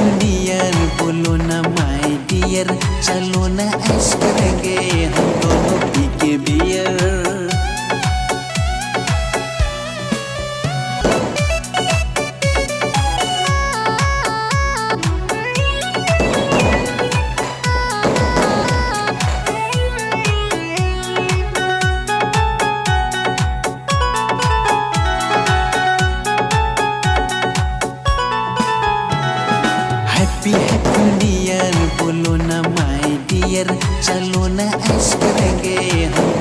New year बोलो ना माय Deere, चलो ना ऐश करेंगे हम दोनों पी के beer. Happy happy new year बोलो ना माय डियर, चलो ना ऐश करेंगे हम